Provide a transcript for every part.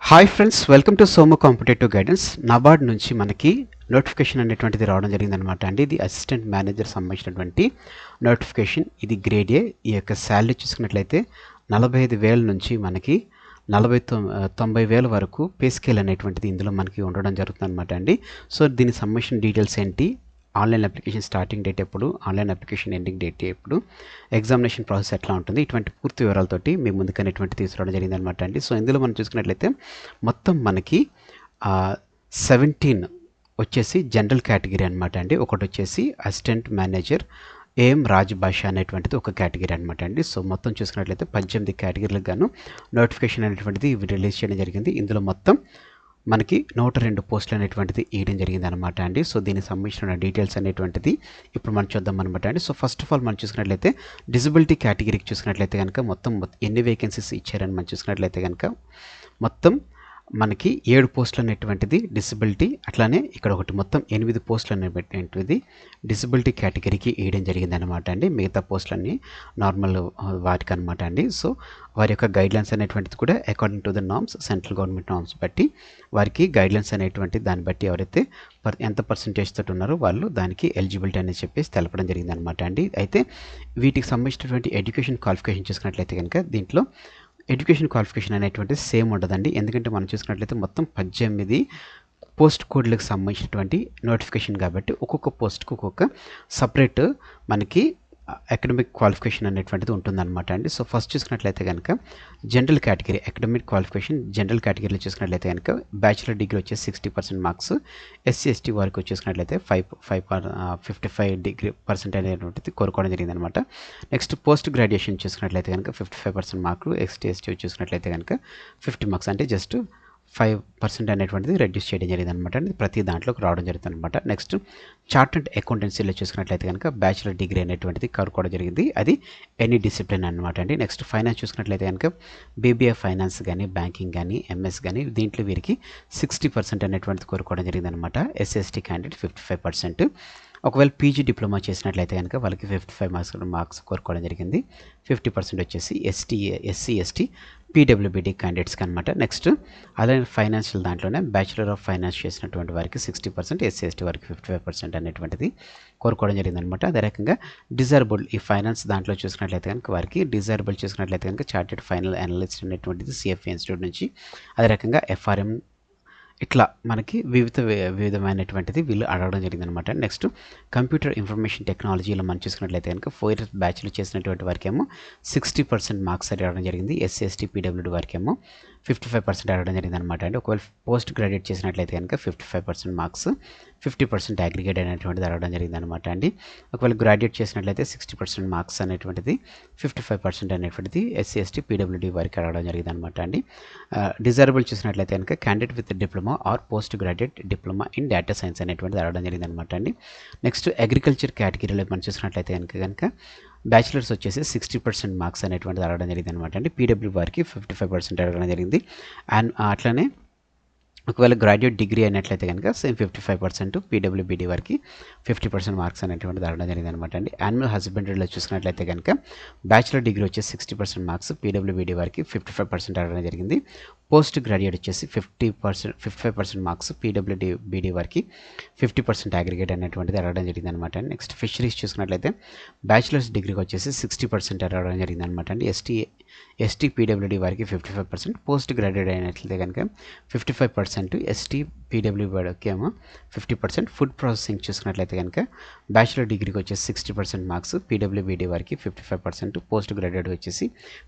Hi friends, welcome to Somu competitive guidance. NABARD నుంచి మనకి notification అనేటువంటిది రావడం జరిగిందనమాట అండి. ఇది అసిస్టెంట్ మేనేజర్ సంబంధించినటువంటి నోటిఫికేషన్. ఇది గ్రేడ్ ఏ. ఈ యొక్క శాలరీ చూసుకున్నట్లయితే 45,000 నుంచి మనకి 90,000 వరకు పే స్కేల్ అనేటువంటిది ఇందులో మనకి ఉండడం జరుగుతుంది అనమాట అండి. సో దీనికి సంబంధించిన డీటెయిల్స్ ఏంటి, ఆన్లైన్ అప్లికేషన్ స్టార్టింగ్ డేట్ ఎప్పుడు, ఆన్లైన్ అప్లికేషన్ ఎండింగ్ డేట్ ఎప్పుడు, ఎగ్జామినేషన్ ప్రాసెస్ ఎట్లా ఉంటుంది, ఇటువంటి పూర్తి వివరాలతోటి మీ ముందుకు అనేటువంటి తీసుకురావడం జరిగింది అనమాట అండి. సో ఇందులో మనం చూసుకున్నట్లయితే మొత్తం మనకి 17 వచ్చేసి జనరల్ కేటగిరీ అనమాట అండి. ఒకటి వచ్చేసి అసిస్టెంట్ మేనేజర్ ఏఎం రాజ్ భాష అనేటువంటిది ఒక కేటగిరీ అనమాట అండి. సో మొత్తం చూసుకున్నట్లయితే 18 కేటగిరీలకు గాను నోటిఫికేషన్ అనేటువంటిది రిలీజ్ చేయడం జరిగింది. ఇందులో మొత్తం మనకి 102 పోస్టులు అనేటువంటిది ఇవ్వడం జరిగింది అనమాట అండి. సో దీనికి సంబంధించిన డీటెయిల్స్ అనేటువంటిది ఇప్పుడు మనం చూద్దాం అనమాట అండి. సో ఫస్ట్ ఆఫ్ ఆల్ మనం చూసుకున్నట్లయితే డిజబిలిటీ కేటగిరీకి చూసుకున్నట్లయితే కనుక మొత్తం ఎన్ని వేకెన్సీస్ ఇచ్చారని మనం చూసుకున్నట్లయితే కనుక మొత్తం మనకి 7 పోస్టులు అనేటువంటిది డిసబిలిటీ, అట్లానే ఇక్కడ ఒకటి మొత్తం 8 పోస్టులు అనేటువంటిది డిసబిలిటీ కేటగిరీకి వేయడం జరిగింది అనమాట అండి. మిగతా పోస్టులన్నీ నార్మల్ వాటికి అనమాట అండి. సో వారి యొక్క గైడ్లైన్స్ అనేటువంటిది కూడా according to the norms, central government norms బట్టి వారికి గైడ్లైన్స్ అనేటువంటి దాన్ని బట్టి ఎవరైతే ఎంత పర్సంటేజ్ తోటి ఉన్నారో వాళ్ళు దానికి ఎలిజిబిలిటీ అనేది చెప్పేసి తెలపడం జరిగింది అనమాట అండి. అయితే వీటికి సంబంధించినటువంటి ఎడ్యుకేషన్ క్వాలిఫికేషన్ చూసుకున్నట్లయితే కనుక దీంట్లో ఎడ్యుకేషన్ క్వాలిఫికేషన్ అనేటువంటిది సేమ్ ఉండదండి. ఎందుకంటే మనం చూసుకున్నట్లయితే మొత్తం 18 పోస్ట్ కోడ్లకు సంబంధించినటువంటి నోటిఫికేషన్ కాబట్టి ఒక్కొక్క పోస్ట్కి ఒక్కొక్క సపరేట్ మనకి అకాడమిక్ క్వాలిఫికేషన్ అనేటువంటిది ఉంటుందన్నమాట అండి. సో ఫస్ట్ చూసుకున్నట్లయితే కనుక general category academic qualification general కేటగిరీలో చూసుకున్నట్లయితే కనుక బ్యాచిలర్ డిగ్రీ వచ్చేసి 60% మార్క్స్, ఎస్సీ ఎస్టీ వారికి వచ్చేసుకున్నట్లయితే 55% అనేటువంటిది కోరుకోవడం జరిగిందనమాట. నెక్స్ట్ పోస్ట్ గ్రాడ్యుయేషన్ చూసుకున్నట్లయితే కనుక 55% మార్కులు, ఎస్టీ ఎస్టీ చూసుకున్నట్లయితే కనుక 50 మార్క్స్, అంటే జస్ట్ 5% అనేటువంటిది రెడ్యూస్ చేయడం జరిగింది అనమాట. ప్రతి దాంట్లోకి రావడం జరుగుతుంది అనమాట. నెక్స్ట్ చార్టర్డ్ అకౌంటెన్సీలో చూసుకున్నట్లయితే కనుక బ్యాచిలర్ డిగ్రీ అనేటువంటిది కోరుకోవడం జరిగింది. అది ఎనీ డిసిప్లిన్ అనమాట అండి. నెక్స్ట్ ఫైనాన్స్ చూసుకున్నట్లయితే కనుక బీబీఏ ఫైనాన్స్ కానీ, బ్యాంకింగ్ కానీ, ఎంఎస్ కానీ దీంట్లో వీరికి 60% అనేటువంటిది కోరుకోవడం జరిగింది అనమాట. SST candidate 55%. ఒకవేళ పీజీ డిప్లొమా చేసినట్లయితే కనుక వాళ్ళకి 55 మార్క్స్ కోరుకోవడం జరిగింది. 50% వచ్చేసి ఎస్సీ ఎస్టీ పీడబ్ల్యూబీడీ క్యాండిడేట్స్కి అనమాట. నెక్స్ట్ అలాగే ఫైనాన్షియల్ దాంట్లోనే బ్యాచిలర్ ఆఫ్ ఫైనాన్స్ చేసినటువంటి వారికి 60%, ఎస్సీ ఎస్టీ వారికి 55% అనేటువంటిది కోరుకోవడం జరిగిందనమాట. అదే రకంగా డిజర్బుల్ ఈ ఫైనాన్స్ దాంట్లో చూసినట్లయితే కనుక వారికి డిజర్బుల్ చూసినట్లయితే కనుక చార్టెడ్ ఫైనల్ అనలిస్ట్ అనేటువంటిది సిఎఫ్ఏ ఇన్స్టిట్యూట్ నుంచి, అదే రకంగా ఎఫ్ఆర్ఎం ఇట్లా మనకి వివిధమైనటువంటిది వీళ్ళు అడగడం జరిగిందనమాట. నెక్స్ట్ కంప్యూటర్ ఇన్ఫర్మేషన్ టెక్నాలజీలో మనం చూసుకున్నట్లయితే కనుక 4 ఇయర్స్ బ్యాచ్లో చేసినటువంటి వారికేమో 60% మార్క్స్ అడగడం జరిగింది. ఎస్సీ ఎస్టీ పీడబ్ల్యూడీ వారికేమో 55% అడగడం జరిగింది అనమాట అండి. ఒకవేళ పోస్ట్ గ్రాడ్యుయేట్ చేసినట్లయితే కనుక 55% మార్క్స్, 50% అగ్రిగేట్ అనేటువంటిది అడగడం జరిగింది అనమాట అండి. ఒకవేళ గ్రాడ్యుయేట్ చేసినట్లయితే 60% మార్క్స్ అనేటువంటిది, 55% అనేటువంటిది ఎస్సీ ఎస్టీ పీడబ్ల్యూడీ వారికి అడగడం జరిగింది అనమాట అండి. డిజర్బుల్ చూసినట్లయితే కనుక candidate with diploma or post graduate diploma in data science అనేటువంటిది అడగడం జరిగింది అనమాట అండి. నెక్స్ట్ అగ్రికల్చర్ కేటగిరీలో మనం చూసినట్లయితే కనుక బ్యాచిలర్స్ వచ్చేసి 60% మార్క్స్ అనేటువంటిది అడగడం జరిగింది అనమాట అండి. పీడబ్ల్యూ వారికి 55% అడగడం జరిగింది. అండ్ అట్లానే ఒకవేళ గ్రాడ్యుయేట్ డిగ్రీ అయినట్లయితే కనుక సేమ్ 55%, పీడబ్ల్యూబీడీ వారికి 50% మార్క్స్ అనేటువంటిది అడగడం జరిగింది అనమాట అండి. యానిమల్ హస్బెండరీలో చూసినట్లయితే కనుక బ్యాచిలర్ డిగ్రీ వచ్చేసి 60% మార్క్స్, పీడబ్ల్యూబీడీ వారికి 55% అడగడం జరిగింది. పోస్ట్ గ్రాడ్యుయేట్ వచ్చేసి 55% మార్క్స్, పీడబ్ల్యూబీడీ వారికి 50% అగ్రిగేట్ అనేటువంటిది అడగడం జరిగింది అనమాట అండి. నెక్స్ట్ ఫిషరీస్ చూసుకున్నట్లయితే బ్యాచిలర్స్ డిగ్రీకి వచ్చేసి 60% అడగడం జరిగింది అనమాట అండి. ఎస్టీ పీడబ్ల్యూడీ వారికి 55%, పోస్ట్ గ్రాడ్యుయేట్ అయినట్లయితే కనుక 55%, ఎస్టీ పీడబ్ల్యూ వారికి ఏమో 50%. ఫుడ్ ప్రాసెసింగ్ చూసుకున్నట్లయితే కనుక బ్యాచిలర్ డిగ్రీకి వచ్చేసి 60% మార్క్స్, పీడబ్ల్యూబీడీ వారికి 55%, పోస్ట్ గ్రాడ్యుయేట్ వచ్చేసి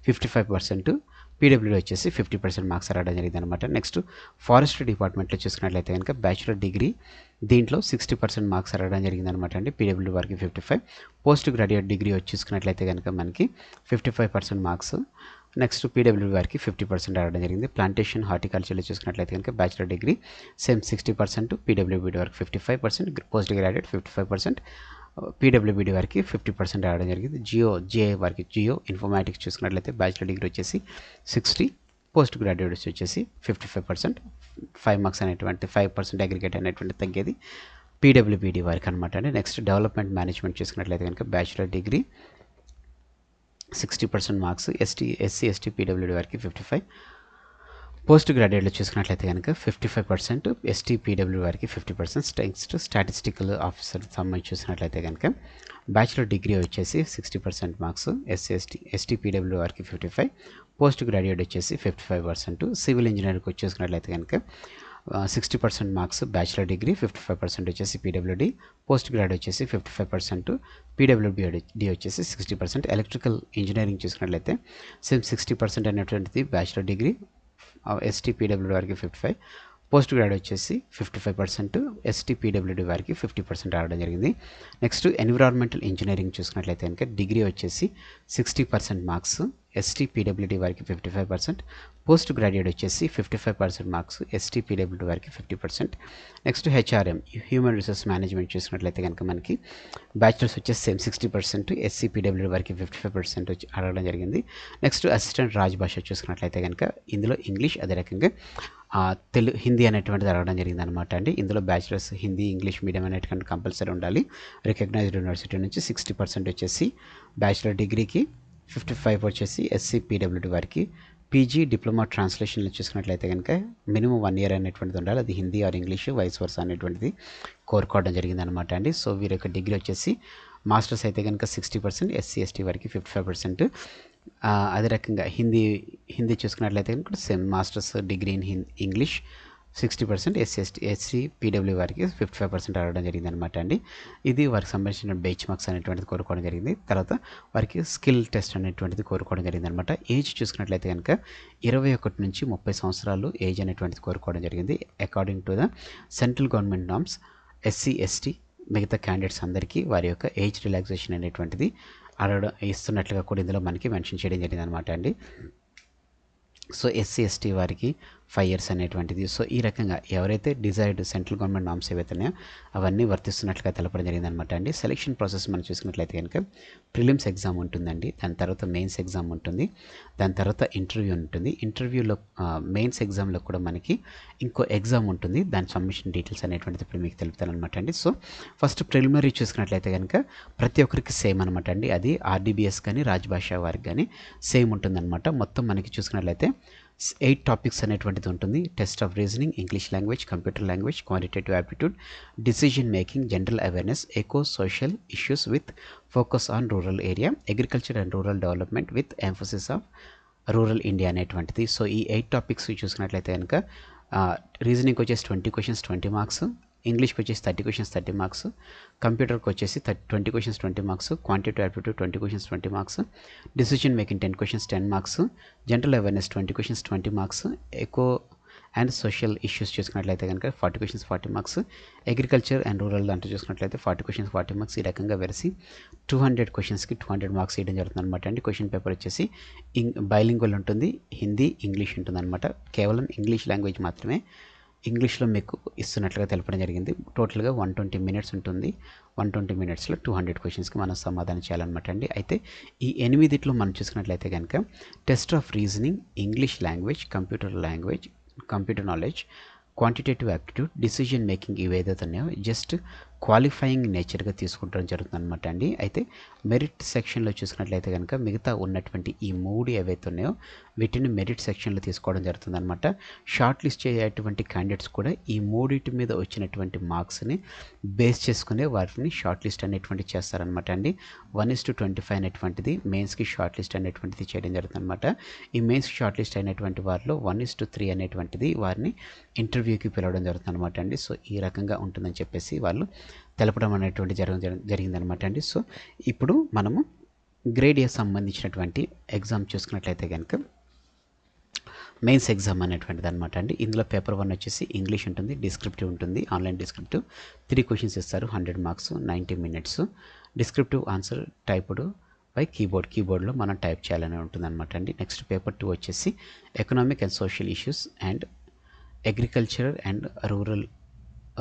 55%, పీడబ్ల్యూడీ వచ్చేసి 50% మార్క్స్ రావడం జరిగింది అనమాట. నెక్స్ట్ ఫారెస్ట్రీ డిపార్ట్మెంట్లో చూసుకున్నట్లయితే కనుక బ్యాచిలర్ డిగ్రీ దీంట్లో 60% మార్క్స్ రావడం జరిగింది అనమాట అండి. పీడబ్ల్యూ వారికి 55, పోస్ట్ గ్రాడ్యుయేట్ డిగ్రీ చూసుకున్నట్లయితే కనుక మనకి 55% మార్క్స్, నెక్స్ట్ పీడబ్ల్యూ వారికి 50% రావడం జరిగింది. ప్లాంటేషన్ హార్టికల్చర్లో చూసుకున్నట్లయితే కనుక బ్యాచిలర్ డిగ్రీ సేమ్ 60%, పీడబ్ల్యూబీడీ వారికి 55%, పోస్ట్ గ్రాడ్యుయేట్ 55%, పీడబ్ల్యూబీడీ వారికి 50% రావడం జరిగింది. జిఏ వారికి జియో ఇన్ఫర్మాటిక్స్ చూసుకున్నట్లయితే బ్యాచిలర్ డిగ్రీ వచ్చేసి 60, పోస్ట్ గ్రాడ్యుయేట్స్ వచ్చేసి 55%, 5 మార్క్స్ అనేటువంటి 5% అగ్రిగేట్ అనేటువంటి తగ్గేది పీడబ్ల్యూబీడీ వారికి అనమాట అండి. నెక్స్ట్ డెవలప్మెంట్ మేనేజ్మెంట్ చూసుకున్నట్లయితే కనుక bachelor degree 60% marks, SC ST PWD వారికి 55, పోస్ట్ గ్రాడ్యుయేట్లో చూసుకున్నట్లయితే కనుక 55%, ఎస్టీ పీడబ్ల్యూ వారికి 50%, నెక్స్ట్ స్టాటిస్టికల్ ఆఫీసర్ సంబంధించి చూసినట్లయితే కనుక బ్యాచిలర్ డిగ్రీ వచ్చేసి 60% మార్క్స్, ఎస్టీ పీడబ్ల్యూ వారికి 55%, పోస్ట్ గ్రాడ్యుయేట్ వచ్చేసి 55%, సివిల్ ఇంజనీర్కి వచ్చేసుకున్నట్లయితే కనుక 60% మార్క్స్ బ్యాచిలర్ డిగ్రీ, 55% వచ్చేసి పీడబ్ల్యూడి, పోస్ట్ గ్రాడ్ వచ్చేసి 55%, పీడబ్ల్యూడి వచ్చేసి 60%, ఎలక్ట్రికల్ ఇంజనీరింగ్ చూసుకున్నట్లయితే సేమ్ 60% అనేటువంటిది బ్యాచిలర్ డిగ్రీ, ఎస్టీ పీడబ్ల్యూడి వారికి 55%, పోస్ట్ గ్రాడ్ వచ్చేసి 55%, ఎస్టీ పీడబ్ల్యూడి వారికి 50% రావడం జరిగింది. నెక్స్ట్ ఎన్విరాన్మెంటల్ ఇంజనీరింగ్ చూసుకున్నట్లయితే కనుక డిగ్రీ వచ్చేసి 60% మార్క్స్, ఎస్టీ పీడబ్ల్యూడి వారికి 55%, పోస్ట్ గ్రాడ్యుయేట్ వచ్చేసి 55% మార్క్స్, ఎస్టీ పీడబ్ల్యూడి వారికి 50%. Next HRM human resource management చూసినట్లయితే కనుక మనకి బ్యాచిలర్స్ వచ్చేసి సేమ్ 60%, ఎస్సీ పీడబ్ల్యూడి వారికి 55% వచ్చి అడగడం జరిగింది. నెక్స్ట్ అసిస్టెంట్ రాజ్భాష చూసుకున్నట్లయితే కనుక ఇందులో ఇంగ్లీష్, అదే రకంగా హిందీ అనేటువంటిది అడగడం జరిగింది అనమాట అండి. ఇందులో బ్యాచిలర్స్ హిందీ ఇంగ్లీష్ మీడియం అనేటువంటి కంపల్సరీ ఉండాలి. రికగ్నైజ్డ్ యూనివర్సిటీ నుంచి 60% వచ్చేసి బ్యాచిలర్ డిగ్రీకి, 55% వచ్చేసి ఎస్సీ పీడబ్ల్యూడి వారికి. పీజీ డిప్లొమా ట్రాన్స్లేషన్లో చూసుకున్నట్లయితే కనుక మినిమం 1 year అనేటువంటిది ఉండాలి. అది Hindi or English vice versa అనేటువంటిది కోరుకోవడం జరిగింది అనమాట అండి. సో వీరి యొక్క డిగ్రీ వచ్చేసి మాస్టర్స్ అయితే కనుక 60%, ఎస్సీ ఎస్టీ వారికి 55%. అదే రకంగా హిందీ చూసుకున్నట్లయితే కనుక same masters degree in English 60%, SC PW వారికి 55% రావడం జరిగింది అనమాట అండి. ఇది వారికి సంబంధించిన బెంచ్ మార్క్స్ అనేటువంటిది కోరుకోవడం జరిగింది. తర్వాత వారికి స్కిల్ టెస్ట్ అనేటువంటిది కోరుకోవడం జరిగింది అనమాట. ఏజ్ చూసుకున్నట్లయితే కనుక 21 నుంచి 30 సంవత్సరాలు ఏజ్ అనేటువంటిది కోరుకోవడం జరిగింది. According to the central government norms SC ST మిగతా క్యాండిడేట్స్ అందరికీ వారి యొక్క ఏజ్ రిలాక్సేషన్ అనేటువంటిది ఇస్తున్నట్లుగా కూడా ఇందులో మనకి మెన్షన్ చేయడం జరిగింది అనమాట అండి. సో ఎస్సీ ఎస్టీ వారికి 5 years అనేటువంటిది. సో ఈ రకంగా ఎవరైతే డిజైర్డ్ సెంట్రల్ గవర్నమెంట్ నామ్స్ ఏవైతే ఉన్నాయో అవన్నీ వర్తిస్తున్నట్లుగా తెలపడం జరిగింది అనమాట అండి. సెలక్షన్ ప్రాసెస్ మనం చూసుకున్నట్లయితే కనుక ప్రిలిమ్స్ ఎగ్జామ్ ఉంటుందండి, దాని తర్వాత మెయిన్స్ ఎగ్జామ్ ఉంటుంది, దాని తర్వాత ఇంటర్వ్యూ ఉంటుంది. ఇంటర్వ్యూలో మెయిన్స్ ఎగ్జామ్లో కూడా మనకి ఇంకో ఎగ్జామ్ ఉంటుంది, దాని సబ్మిషన్ డీటెయిల్స్ అనేటువంటిది ఇప్పుడు మీకు తెలుపుతాను అనమాట అండి. సో ఫస్ట్ ప్రిలిమినరీ చూసుకున్నట్లయితే కనుక ప్రతి ఒక్కరికి సేమ్ అనమాట అండి. అది ఆర్డీబీఎస్ కానీ రాజ్భాష వారికి కానీ సేమ్ ఉంటుందన్నమాట. మొత్తం మనకి చూసుకున్నట్లయితే 8 టాపిక్స్ అనేటువంటిది ఉంటుంది. Test of reasoning, English language, computer language, quantitative aptitude, decision making, general awareness, eco social issues with focus on rural area, agriculture and rural development with emphasis of rural India అనేటువంటిది. So ఈ 8 topics చూసుకున్నట్లయితే కనుక రీజనింగ్కి వచ్చేసి 20 questions 20 marks, ఇంగ్లీష్కి వచ్చేసి 30 questions 30 marks, కంప్యూటర్కి వచ్చేసి 20 questions 20 marks, quantitative aptitude 20 questions 20 marks, decision making 10 questions 10 marks, general awareness 20 questions 20 marks, eco and social issues చూసుకున్నట్లయితే కనుక 40 questions 40 marks, agriculture and rural దాంట్లో చూసుకున్నట్లయితే 40 questions 40 marks. ఈ రకంగా వెరసి 200 questions 200 marks ఇవ్వడం జరుగుతుంది అనమాట అండి. క్వశ్చన్ పేపర్ వచ్చేసి బైలింగ్వల్ ఉంటుంది, హిందీ ఇంగ్లీష్ ఉంటుంది అనమాట. కేవలం ఇంగ్లీష్ లాంగ్వేజ్ మాత్రమే ఇంగ్లీష్లో మీకు ఇస్తున్నట్లుగా తెలపడం జరిగింది. టోటల్గా 120 minutes ఉంటుంది. 120 minutesలో 200 questionsకి మనం సమాధానం చేయాలన్నమాట అండి. అయితే ఈ 8 మనం చూసుకున్నట్లయితే కనుక test of reasoning, English language, computer knowledge, quantitative aptitude, decision making ఇవి ఏదైతే ఉన్నాయో జస్ట్ క్వాలిఫైయింగ్ నేచర్గా తీసుకుంటడం జరుగుతుంది అనమాట అండి. అయితే మెరిట్ సెక్షన్లో చూసుకున్నట్లయితే కనుక మిగతా ఉన్నటువంటి ఈ 3 ఏవైతే ఉన్నాయో వీటిని మెరిట్ సెక్షన్లో తీసుకోవడం జరుగుతుంది అనమాట. షార్ట్ లిస్ట్ అయ్యేటువంటి క్యాండిడేట్స్ కూడా ఈ 3 మీద వచ్చినటువంటి మార్క్స్ని బేస్ చేసుకునే వాటిని షార్ట్ లిస్ట్ అనేటువంటి చేస్తారనమాట అండి. 1:25 అనేటువంటిది మెయిన్స్కి షార్ట్ లిస్ట్ అనేటువంటిది చేయడం జరుగుతుంది అనమాట. ఈ మెయిన్స్కి షార్ట్ లిస్ట్ అయినటువంటి వారిలో 1:3 అనేటువంటిది వారిని ఇంటర్వ్యూకి పిలవడం జరుగుతుంది అనమాట అండి. సో ఈ రకంగా ఉంటుందని చెప్పేసి వాళ్ళు తెలపడం అనేటువంటి జరిగిందనమాట అండి. సో ఇప్పుడు మనము గ్రేడ్ ఏ సంబంధించినటువంటి ఎగ్జామ్ చూసుకున్నట్లయితే కనుక మెయిన్స్ ఎగ్జామ్ అనేటువంటిది అనమాట అండి. ఇందులో పేపర్ 1 వచ్చేసి ఇంగ్లీష్ ఉంటుంది, డిస్క్రిప్టివ్ ఉంటుంది, ఆన్లైన్ డిస్క్రిప్టివ్ 3 questions ఇస్తారు, 100 marks 90 minutes. Descriptive answer typed by కీబోర్డ్లో మనం టైప్ చేయాలని ఉంటుంది అనమాట అండి. నెక్స్ట్ పేపర్ 2 వచ్చేసి economic and social issues and agriculture and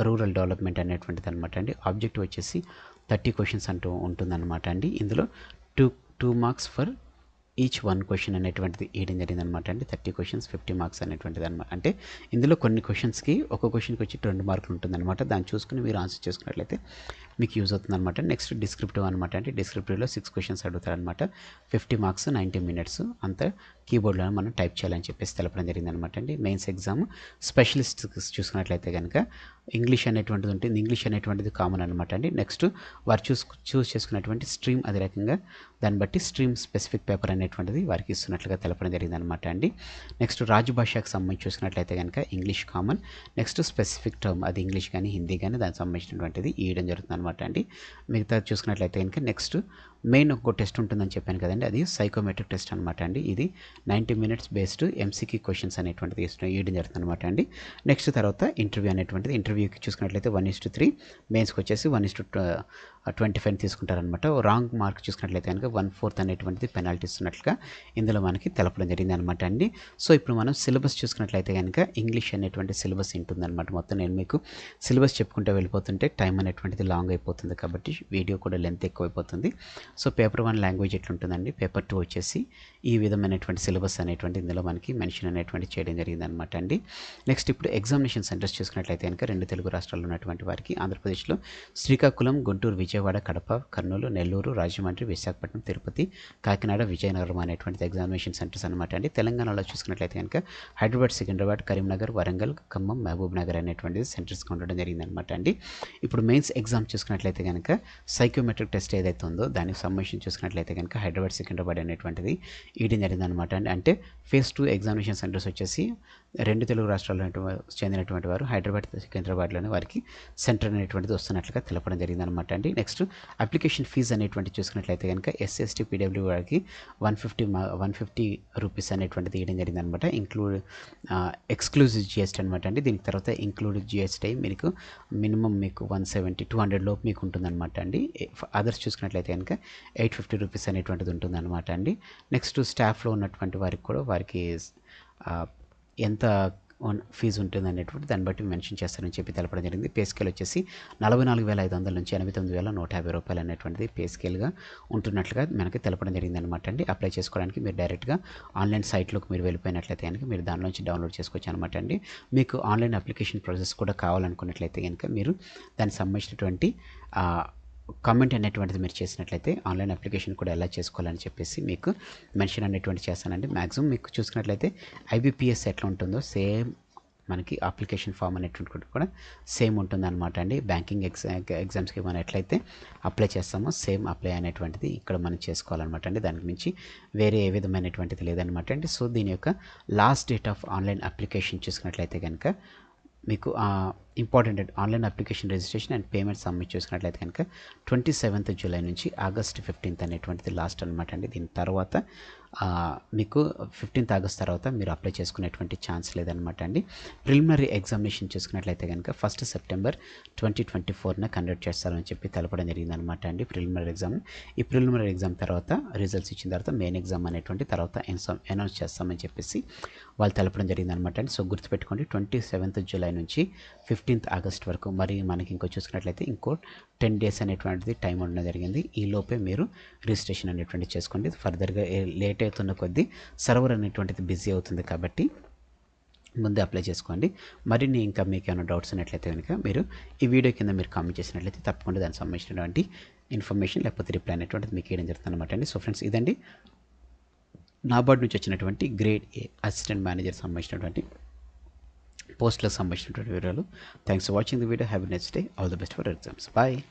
rural development అనేటువంటిది అనమాట అండి. ఆబ్జెక్టివ్ వచ్చేసి 30 questions అంటూ ఉంటుందన్నమాట అండి. ఇందులో 2 marks ఫర్ ఈచ్ 1 question అనేటువంటిది ఇవ్వడం జరిగింది అనమాట అండి. 30 questions 50 marks అనేటువంటిది అనమాట. అంటే ఇందులో కొన్ని క్వశ్చన్స్కి ఒక క్వశ్చన్కి వచ్చి 2 మార్కులు ఉంటుందన్నమాట. దాన్ని చూసుకుని మీరు ఆన్సర్ చేసుకున్నట్లయితే మీకు యూజ్ అవుతుంది అనమాట. నెక్స్ట్ డిస్క్రిప్టివ్ అనమాట. అంటే డిస్క్రిప్టివ్లో 6 క్వశ్చన్స్ అడుగుతారనమాట. 50 మార్క్స్ 90 మినిట్స్ అంతా కీబోర్డ్లో మనం టైప్ చేయాలని చెప్పేసి తెలపడం జరిగింది అనమాట అండి. మెయిన్స్ ఎగ్జామ్ స్పెషలిస్ట్ చూసుకున్నట్లయితే కనుక ఇంగ్లీష్ అనేటువంటిది ఉంటుంది. ఇంగ్లీష్ అనేటువంటిది కామన్ అనమాట అండి. నెక్స్ట్ వారు చూస్ చేసుకున్నటువంటి స్ట్రీమ్ అదే రకంగా దాన్ని బట్టి స్ట్రీమ్ స్పెసిఫిక్ పేపర్ అనేటువంటిది వారికి ఇస్తున్నట్లుగా తెలపడం జరిగింది అనమాట అండి. నెక్స్ట్ రాజభాషకు సంబంధించి చూసుకున్నట్లయితే కనుక English common, next specific term అది ఇంగ్లీష్ కానీ హిందీ కానీ దానికి సంబంధించినటువంటిది ఇవ్వడం జరుగుతుంది అనమాట అండి. మిగతా చూసుకున్నట్లయితే కనుక నెక్స్ట్ మెయిన్ ఒక టెస్ట్ ఉంటుందని చెప్పాను కదండి, అది సైకోమెట్రిక్ టెస్ట్ అనమాట అండి. ఇది 90 మినిట్స్ బేస్డ్ ఎంసీక్యూ క్వశ్చన్స్ అనేటువంటిది ఇవ్వడం జరుగుతుంది అనమాట అండి. నెక్స్ట్ తర్వాత ఇంటర్వ్యూ అనేటువంటిది, ఇంటర్వ్యూకి చూసుకున్నట్లయితే 1:3, మెయిన్స్కి వచ్చేసి 1:25 తీసుకుంటారనమాట. రాంగ్ మార్క్ చూసుకున్నట్లయితే కనుక 1/4 అనేటువంటిది పెనాల్టీ ఇస్తున్నట్లుగా ఇందులో మనకి తెలపడం జరిగింది అనమాట అండి. సో ఇప్పుడు మనం సిలబస్ చూసుకున్నట్లయితే కనుక ఇంగ్లీష్ అనేటువంటి సిలబస్ ఉంటుందన్నమాట. మొత్తం నేను మీకు సిలబస్ చెప్పుకుంటూ వెళ్ళిపోతుంటే టైం అనేటువంటిది లాంగ్ అయిపోతుంది కాబట్టి వీడియో కూడా లెంత్ ఎక్కువైపోతుంది. సో పేపర్ 1 లాంగ్వేజ్ ఎట్లుంటుందండి, పేపర్ 2 వచ్చేసి ఈ విధమైనటువంటి సిలబస్ అనేటువంటి ఇందులో మనకి మెన్షన్ అనేటువంటి చేయడం జరిగింది అనమాట అండి. నెక్స్ట్ ఇప్పుడు ఎగ్జామినేషన్ సెంటర్స్ చూసుకున్నట్లయితే కనుక 2 తెలుగు రాష్ట్రాల్లో ఉన్నటువంటి వారికి ఆంధ్రప్రదేశ్లో శ్రీకాకుళం, గుంటూరు, విజయవాడ, కడప, కర్నూలు, నెల్లూరు, రాజమండ్రి, విశాఖపట్నం, తిరుపతి, కాకినాడ, విజయనగరం అనేటువంటి ఎగ్జామినేషన్ సెంటర్స్ అనమాట అండి. తెలంగాణలో చూసుకున్నట్లయితే కనుక హైదరాబాద్, సికింద్రాబాద్, కరీంనగర్, వరంగల్, ఖమ్మం, మహబూబ్ నగర్ అనేటువంటిది సెంటర్స్గా ఉండడం జరిగింది అనమాట అండి. ఇప్పుడు మెయిన్స్ ఎగ్జామ్ చూసుకున్నట్లయితే కనుక సైకోమెట్రిక్ టెస్ట్ ఏదైతే ఉందో దానికి సంబంధించి చూసుకున్నట్లయితే కనుక హైదరాబాద్, సికింద్రాబాద్ అనేటువంటిది ఇవ్వడం జరిగింది అనమాట అండి. అంటే ఫేజ్ 2 ఎగ్జామినేషన్ సెంటర్స్ వచ్చేసి 2 తెలుగు రాష్ట్రాల్లో చెందినటువంటి వారు హైదరాబాద్, సికింద్రాబాద్లోనే వారికి సెంటర్ అనేటువంటిది వస్తున్నట్లుగా తెలపడం జరిగింది అనమాట అండి. నెక్స్ట్ అప్లికేషన్ ఫీజు అనేటువంటి చూసుకున్నట్లయితే కనుక ఎస్సీ, ఎస్టీ, పీడబ్ల్యూ వారికి 150 రూపీస్ అనేటువంటిది ఇవ్వడం జరిగింది అనమాట. ఎక్స్క్లూజివ్ జిఎస్టీ అనమాట అండి. దీనికి తర్వాత ఇంక్లూడ్ జిఎస్టీ మీకు మినిమం మీకు 170-200 లోపు మీకు ఉంటుందన్నమాట అండి. అదర్స్ చూసుకున్నట్లయితే కనుక 850 రూపీస్ అనేటువంటిది ఉంటుందన్నమాట అండి. నెక్స్ట్ స్టాఫ్లో ఉన్నటువంటి వారికి కూడా వారికి ఎంత ఫీజు ఉంటుంది అనేటువంటి దాన్ని బట్టి మెన్షన్ చేస్తారని చెప్పి తెలపడం జరిగింది. పే స్కేల్ వచ్చేసి 44,500 నుంచి 89,150 రూపాయలు అనేటువంటిది పే స్కేల్గా ఉంటున్నట్లుగా మనకి తెలపడం జరిగింది అనమాట అండి. అప్లై చేసుకోవడానికి మీరు డైరెక్ట్గా ఆన్లైన్ సైట్లోకి మీరు వెళ్ళిపోయినట్లయితే కనుక మీరు దానిలోంచి డౌన్లోడ్ చేసుకోవచ్చు అనమాట అండి. మీకు ఆన్లైన్ అప్లికేషన్ ప్రాసెస్ కూడా కావాలనుకున్నట్లయితే కనుక మీరు దానికి సంబంధించినటువంటి కామెంట్ అనేటువంటిది మీరు చేసినట్లయితే ఆన్లైన్ అప్లికేషన్ కూడా ఎలా చేసుకోవాలని చెప్పేసి మీకు మెన్షన్ అనేటువంటి చేస్తానండి. మ్యాక్సిమం మీకు చూసుకున్నట్లయితే ఐబీపీఎస్ ఎట్లా ఉంటుందో సేమ్ మనకి అప్లికేషన్ ఫామ్ అనేటువంటి కూడా సేమ్ ఉంటుందన్నమాట అండి. బ్యాంకింగ్ ఎగ్జామ్స్కి మనం ఎట్లయితే అప్లై చేస్తామో సేమ్ అప్లై అనేటువంటిది ఇక్కడ మనం చేసుకోవాలన్నమాట అండి. దానికి మించి వేరే ఏ విధమైనటువంటిది లేదనమాట అండి. సో దీని యొక్క last date of online application చూసుకున్నట్లయితే కనుక మీకు important online application registration and payment submit చేసుకున్నట్లయితే కనుక 27th జూలై నుంచి ఆగస్ట్ 15th అనేటువంటిది లాస్ట్ అనమాట అండి. దీని తర్వాత మీకు 15th ఆగస్ట్ తర్వాత మీరు అప్లై చేసుకునేటువంటి ఛాన్స్ లేదనమాట అండి. ప్రిలిమినరీ ఎగ్జామినేషన్ చూసుకున్నట్లయితే కనుక 1 సెప్టెంబర్ 2024 కండక్ట్ చేస్తారని చెప్పి తెలపడం జరిగిందనమాట అండి. ప్రిలిమినరీ ఎగ్జామ్ ఈ ప్రిలిమినరీ ఎగ్జామ్ తర్వాత రిజల్ట్స్ ఇచ్చిన తర్వాత మెయిన్ ఎగ్జామ్ అనేటువంటి తర్వాత అనౌన్స్ చేస్తామని చెప్పేసి వాళ్ళు తెలపడం జరిగిందనమాట అండి. సో గుర్తుపెట్టుకోండి 27th జూలై నుంచి 15th ఆగస్ట్ వరకు. మరి మనకి ఇంకో చూసుకున్నట్లయితే ఇంకో 10 days అనేటువంటిది టైం ఉండడం జరిగింది. ఈ లోపే మీరు రిజిస్ట్రేషన్ అనేటువంటిది చేసుకోండి. ఫర్దర్గా లేట్ అవుతున్న కొద్దీ సర్వర్ అనేటువంటిది బిజీ అవుతుంది కాబట్టి ముందే అప్లై చేసుకోండి. మరిన్ని ఇంకా మీకు ఏమైనా డౌట్స్ ఉన్నట్లయితే కనుక మీరు ఈ వీడియో కింద మీరు కామెంట్ చేసినట్లయితే తప్పకుండా దానికి సంబంధించినటువంటి ఇన్ఫర్మేషన్ లేకపోతే రిప్లై అనేటువంటిది మీకు ఇవ్వడం జరుగుతుంది అనమాట అండి. సో ఫ్రెండ్స్ ఇదండి నాబార్డ్ నుంచి వచ్చినటువంటి గ్రేడ్ ఏ అసిస్టెంట్ మేనేజర్ సంబంధించినటువంటి పోస్టులకు సంబంధించినటువంటి వివరాలు. Thanks for watching the video. Have a nice day. All the best for exams. Bye.